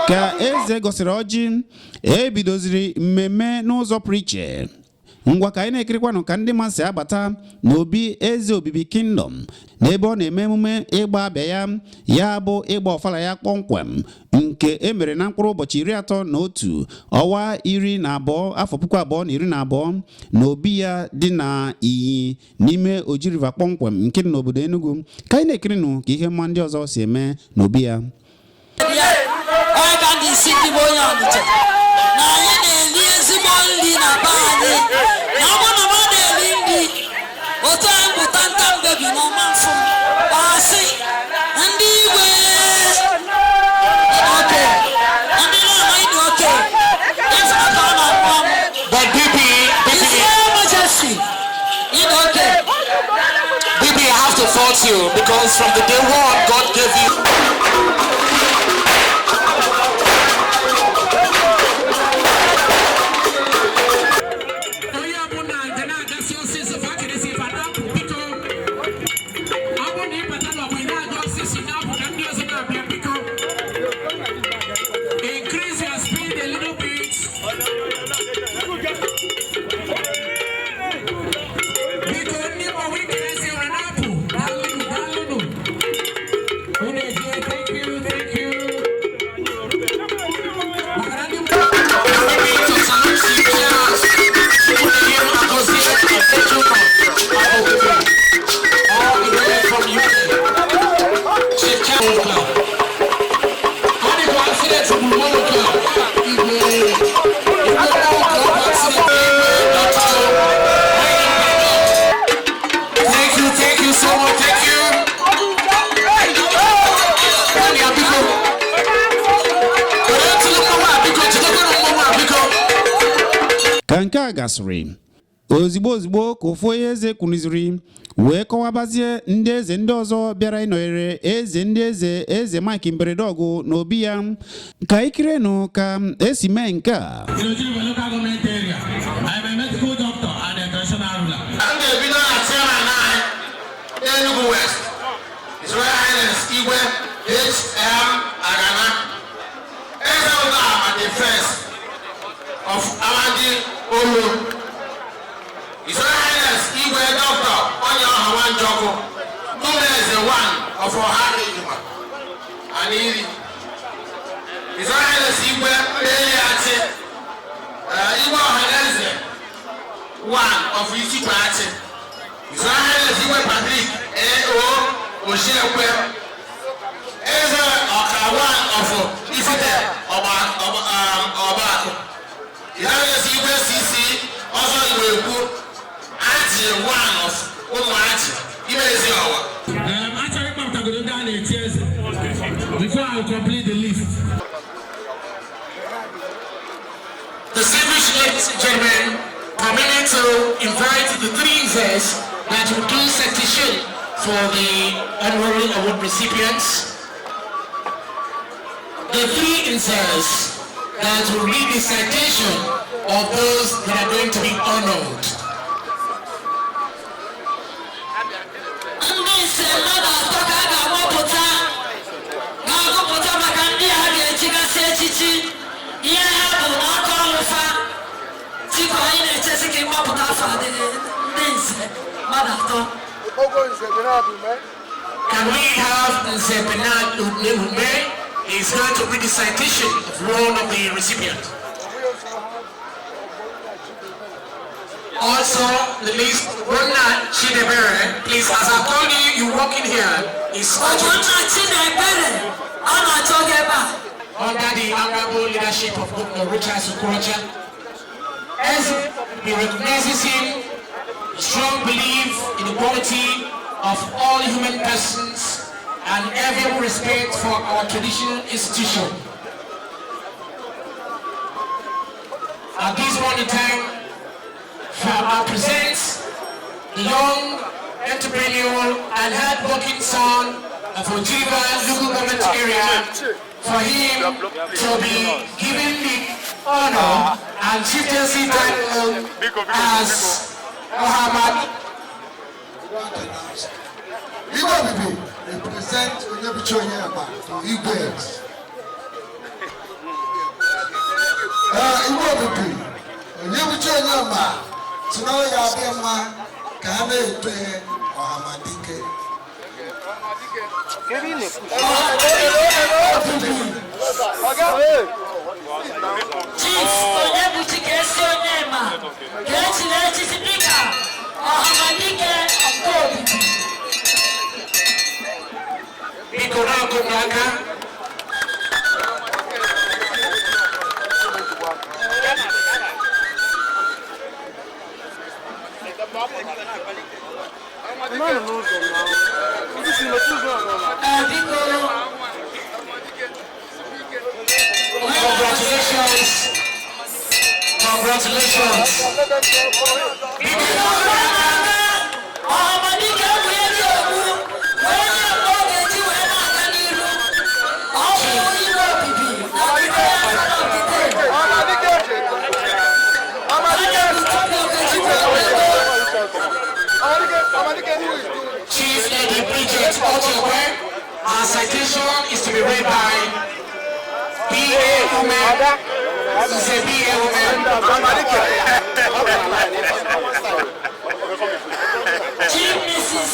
ka eze gosiri ọjị ebidoziri mmemme n'ụzọ pụrụ iche. Ngwa ka anyị na-ekirikwanụ ka ndị mmadụ si abata n'obi eze Obibi Kingdom n'ebe ọ na-eme emume ịgba abịa ya bụ ịgba ọfala ya kpọmkwem nke emere na mkpụrụ ụbọchị 31 ọnwa 12 afọ 2012 n'obi ya dị na iyi n'ime Oji River kpọmkwem nke dị n'obodo Enugu. Ka anyị na-ekirinụ ka ihe mma ndị ọzọ si eme n'obi ya. Bibi, I have to fault you because from the day one God gave you. Ka nke a gasịrị ozigbo ka ofu onye eze kwuniziri wee kọwabazie ndị eze ndị ọzọ bịara ịnọnyere eze ndị eze Mike Mberedeogu n'obi ya. Ka ikirenụ ka esi mee nke a. Enugu West, His Royal Highness Igwe the first of Amadi Olu. His Royal Highness Igwe Dr. Onya Hawan Joko, who is the one of Ohari Igwe. And His Royal Highness Igwe Eliachi, Igwe Ohaneze, one of Ichipati. His Royal Highness Igwe Patrick A.O. Oshekwe, Eze Okawan of Ifite Obako. His Royal Highness Igwe CC, also Igwe Auntie one of Umuachi, Ibezi Owa. Actually, I'm going to go down 8 years before I complete the list. Distinguished ladies and gentlemen, permit me to invite the 3 Izes that will do citation for the honorary award recipients. The 3 Izes that will read the citation of those that are going to be honored. Can we have Zebenat Ume? He's going to read the citation of one of the recipients. Also, the list, Rona Chidebere, please, as I told you, you walk in here, is under the honorable leadership of Dr. Richard Sukorocha, as he recognizes him, strong belief in the quality of all human persons and every respect for our traditional institution. At this point in time, I present the young, entrepreneurial and hard-working son of Ojiba local government area for him to be given the honor and chieftaincy title as Muhammad. Igwe represent Obibi to Igwe. Igwe Obibi, onyebuchi onyoma, sino ya bema, kame ite Ohamadike. Chief, onyebuchi kesi onyema, kesi lechi sipika, Ohamadike nke Obibi. Biko na kumaka. Congratulations. Congratulations. Chief Lady Bridget Obibi, our citation is to be read by B.A. Woman. It's a B.A. Woman. Chief Mrs.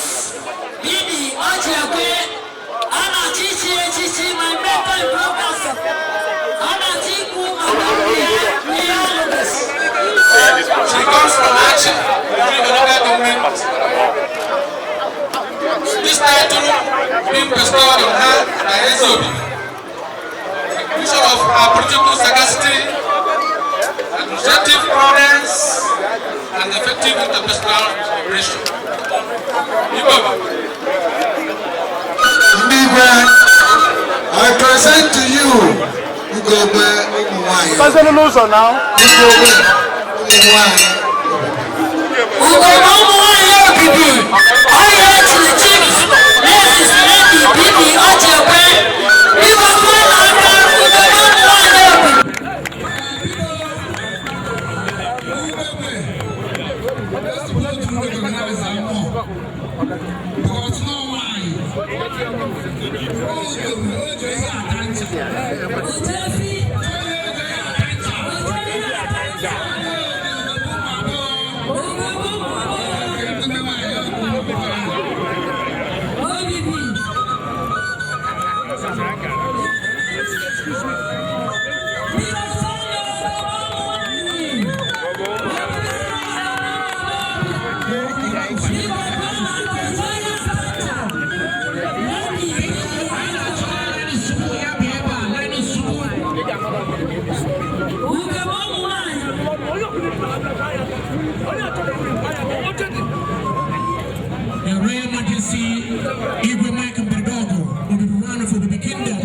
Bibi Obibi, Anna Chichi, my mental professor. Anna Chiku, She comes from Action, Enugu government. This title being bestowed on her by Obibi, vision of her political sagacity, administrative prudence, and effective interpersonal cooperation. Igwe, I present to you Igwe Umuwayo. Igwe Umuwayo. Obibi, all to the chief, Mrs. Lady Bibi Obibi, Igwe Igwe Mberedeogu, Obibi one of Obibi Kingdom.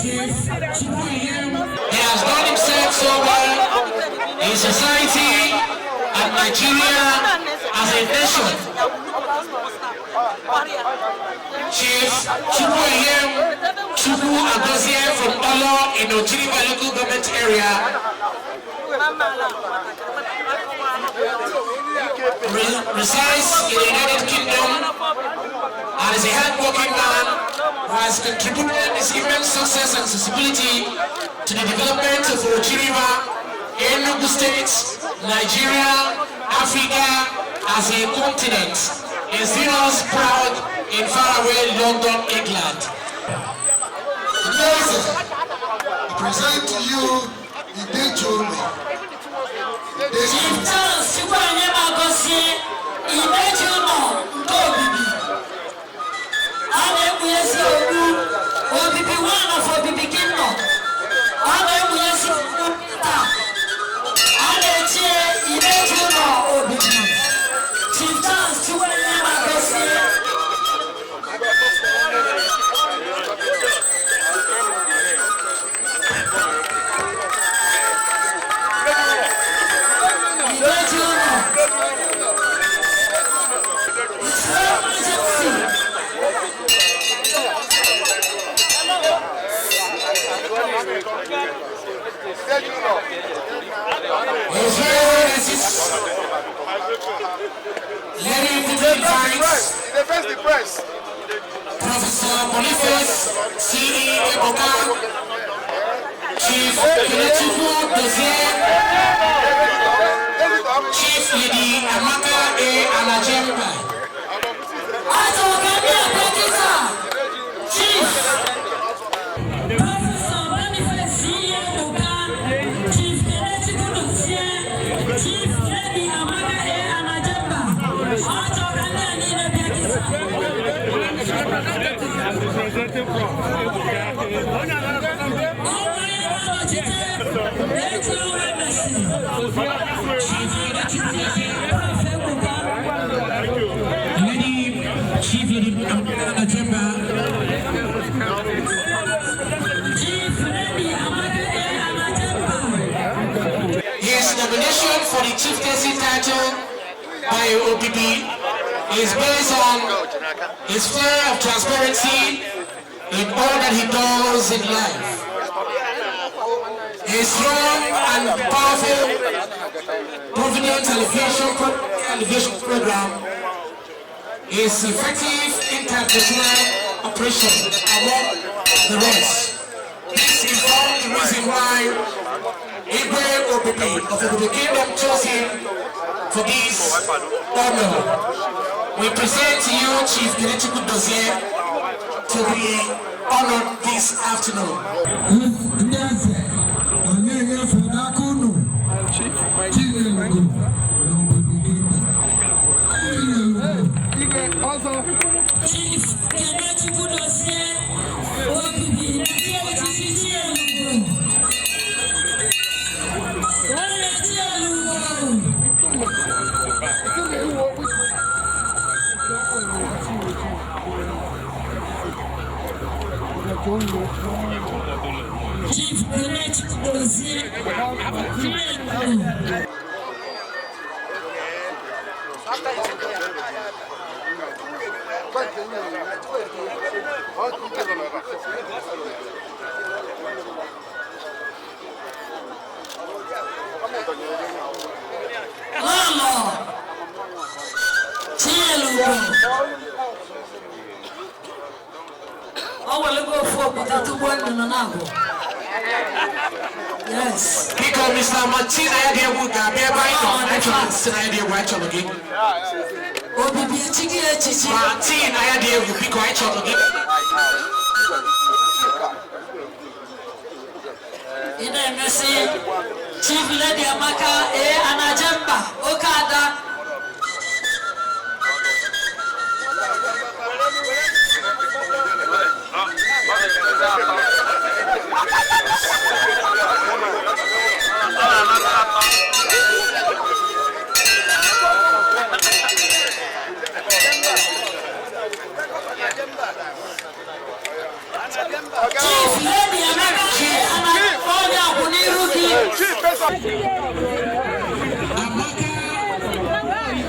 He has done himself so well in society and Nigeria as a nation. Chief Chukwu Agozie from Olo in Ojiriba local government area resides in the United Kingdom and is a hard-working man who has contributed his immense success and sensibility to the development of Ojiriba, Enugu State, Nigeria, Africa as a continent. Is doing us proud in faraway London, England. Yes, I present to you the Igwe Chief Charles Chikwanye Magosi, Imejuno, Obibi. Ane Obibi one of Obibi Kingdom. Ane Imejuno, Obibi. Chief Charles Chikwanye Magosi. The press. Professor Boniface C.E. Eboka, Chief Kelechifu Dozie, Chief Lady Amaka A. Anajemba. Chief Professor Boniface C.E. Eboka, Chief Kelechifu Dozie, Chief Lady Amaka A. Anajemba. Presenting from Chief Lady Anajemba. His nomination for the chieftaincy title by Obibi is based on his fear of transparency in all that he does in life. A strong and powerful Provident television program is effective interpersonal operation among the rest. This informed the reason why Igwe Obibi of the Kingdom chose him for this honor. We present to you Chief Kelechifu Dozie to be honored this afternoon. Chief Kelechifu Dozie, Obibi, Chief Kelechifu Dozie. Yes. Because Mr. Martina Diabu, Obibi chiki chichi. Martina Diabu, because Ina emesi Chief Lady Amaka A. Anajemba Okada. Chief Lady Amaka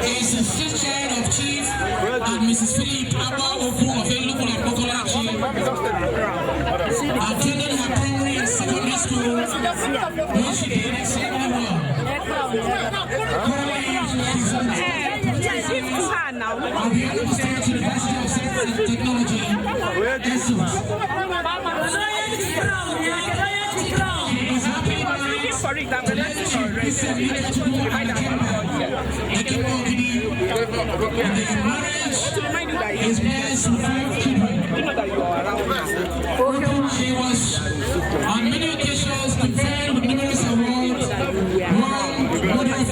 is the fifth child of Chief and Mrs. Philip Abba Oku of Enugu and Bokola Chief. Attended her primary and secondary school where she did extremely well. Currently, she is at the United States University of Science and Technology. His parents with 5 children. She was on many occasions conferred with numerous awards, won Order of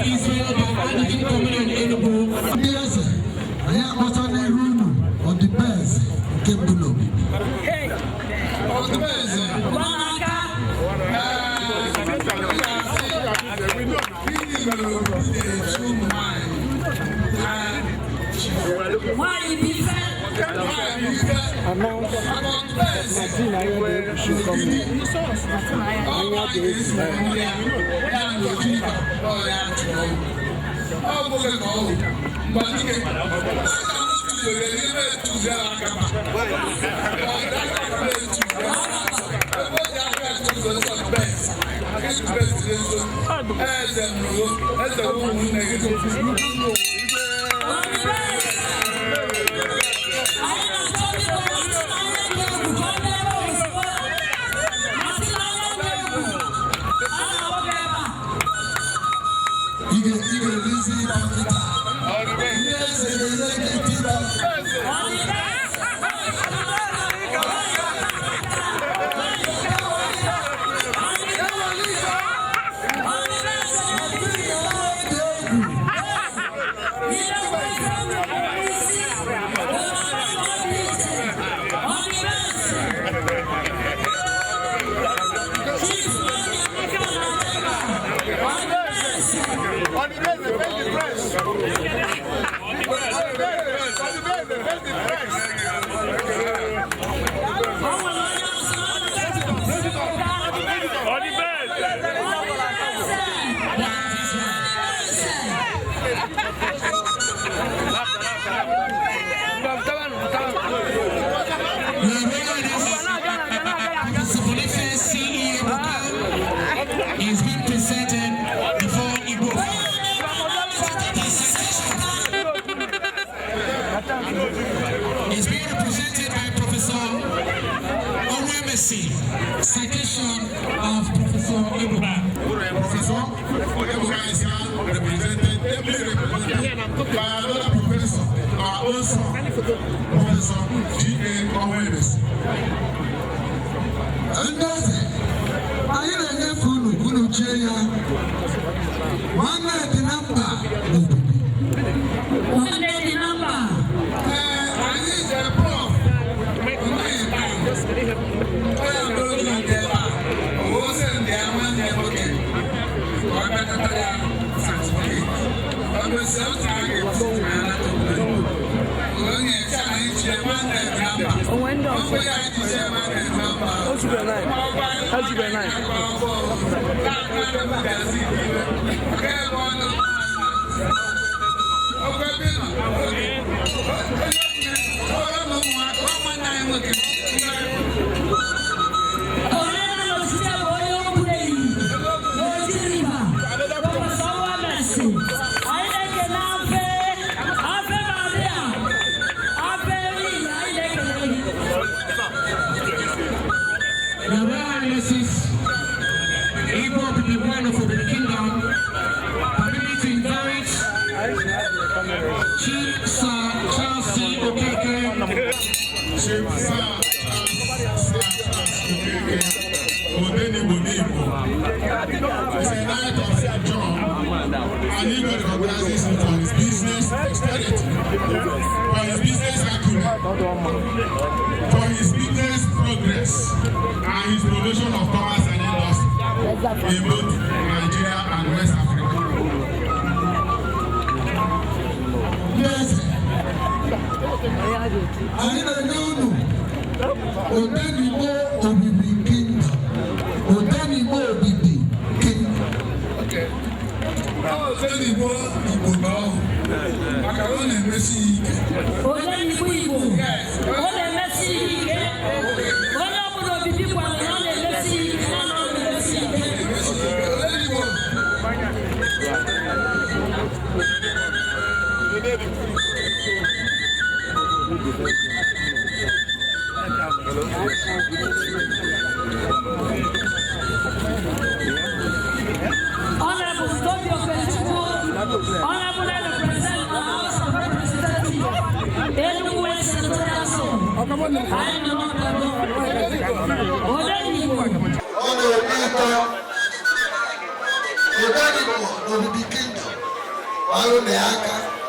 He's been presented before Igwe. He's being represented by Professor Obibi, citation of Professor Igwe. Professor Igwe is now represented by another professor, our own son, Professor G.A. Obibi. Anyị na-enye unu chie ya nwanne dị na mba Obibi. Nwanne dị na mba. Anyị je prof onye ndọrọ na nke a ose ndị ama ndị nwoke ọ bịakọtara ya sansụlị ọ bụsị otu a ga-esi na onye eche anyị chie nwanne dị na mba ọ bụ ya anyị chie nwanne dị na mba Igwe Obibi one of Obibi Kingdom, permit me to invite Chief Sir Charles C. Okeke, Chief Sir Odeni Bonibo. It's a night of St. John, and he recognizes him for his business dexterity, for his business acumen, for his business progress, and his promotion of commerce and industry in both Nigeria and West Africa. Yes. Anyị na-enye unu Odenigbo Obibi Kingdom. Odenigbo Obibi Kingdom. Odenigbo Igbo n'ọhụ maka ọ na-emesi ike. Odenigbo Igbo ọ na-emesi ike. Onye ọbụla Obibi gwara na ọ na-emesi ike na ọ na-emesi ike. Odenigbo. Honorable Toby Okechukwu, Honorable Representative of the House of Representatives, Enugu West Senatorial Zone. I am the Odenigbo. Odenigbo Obibi Kingdom. Ọrụ na aka.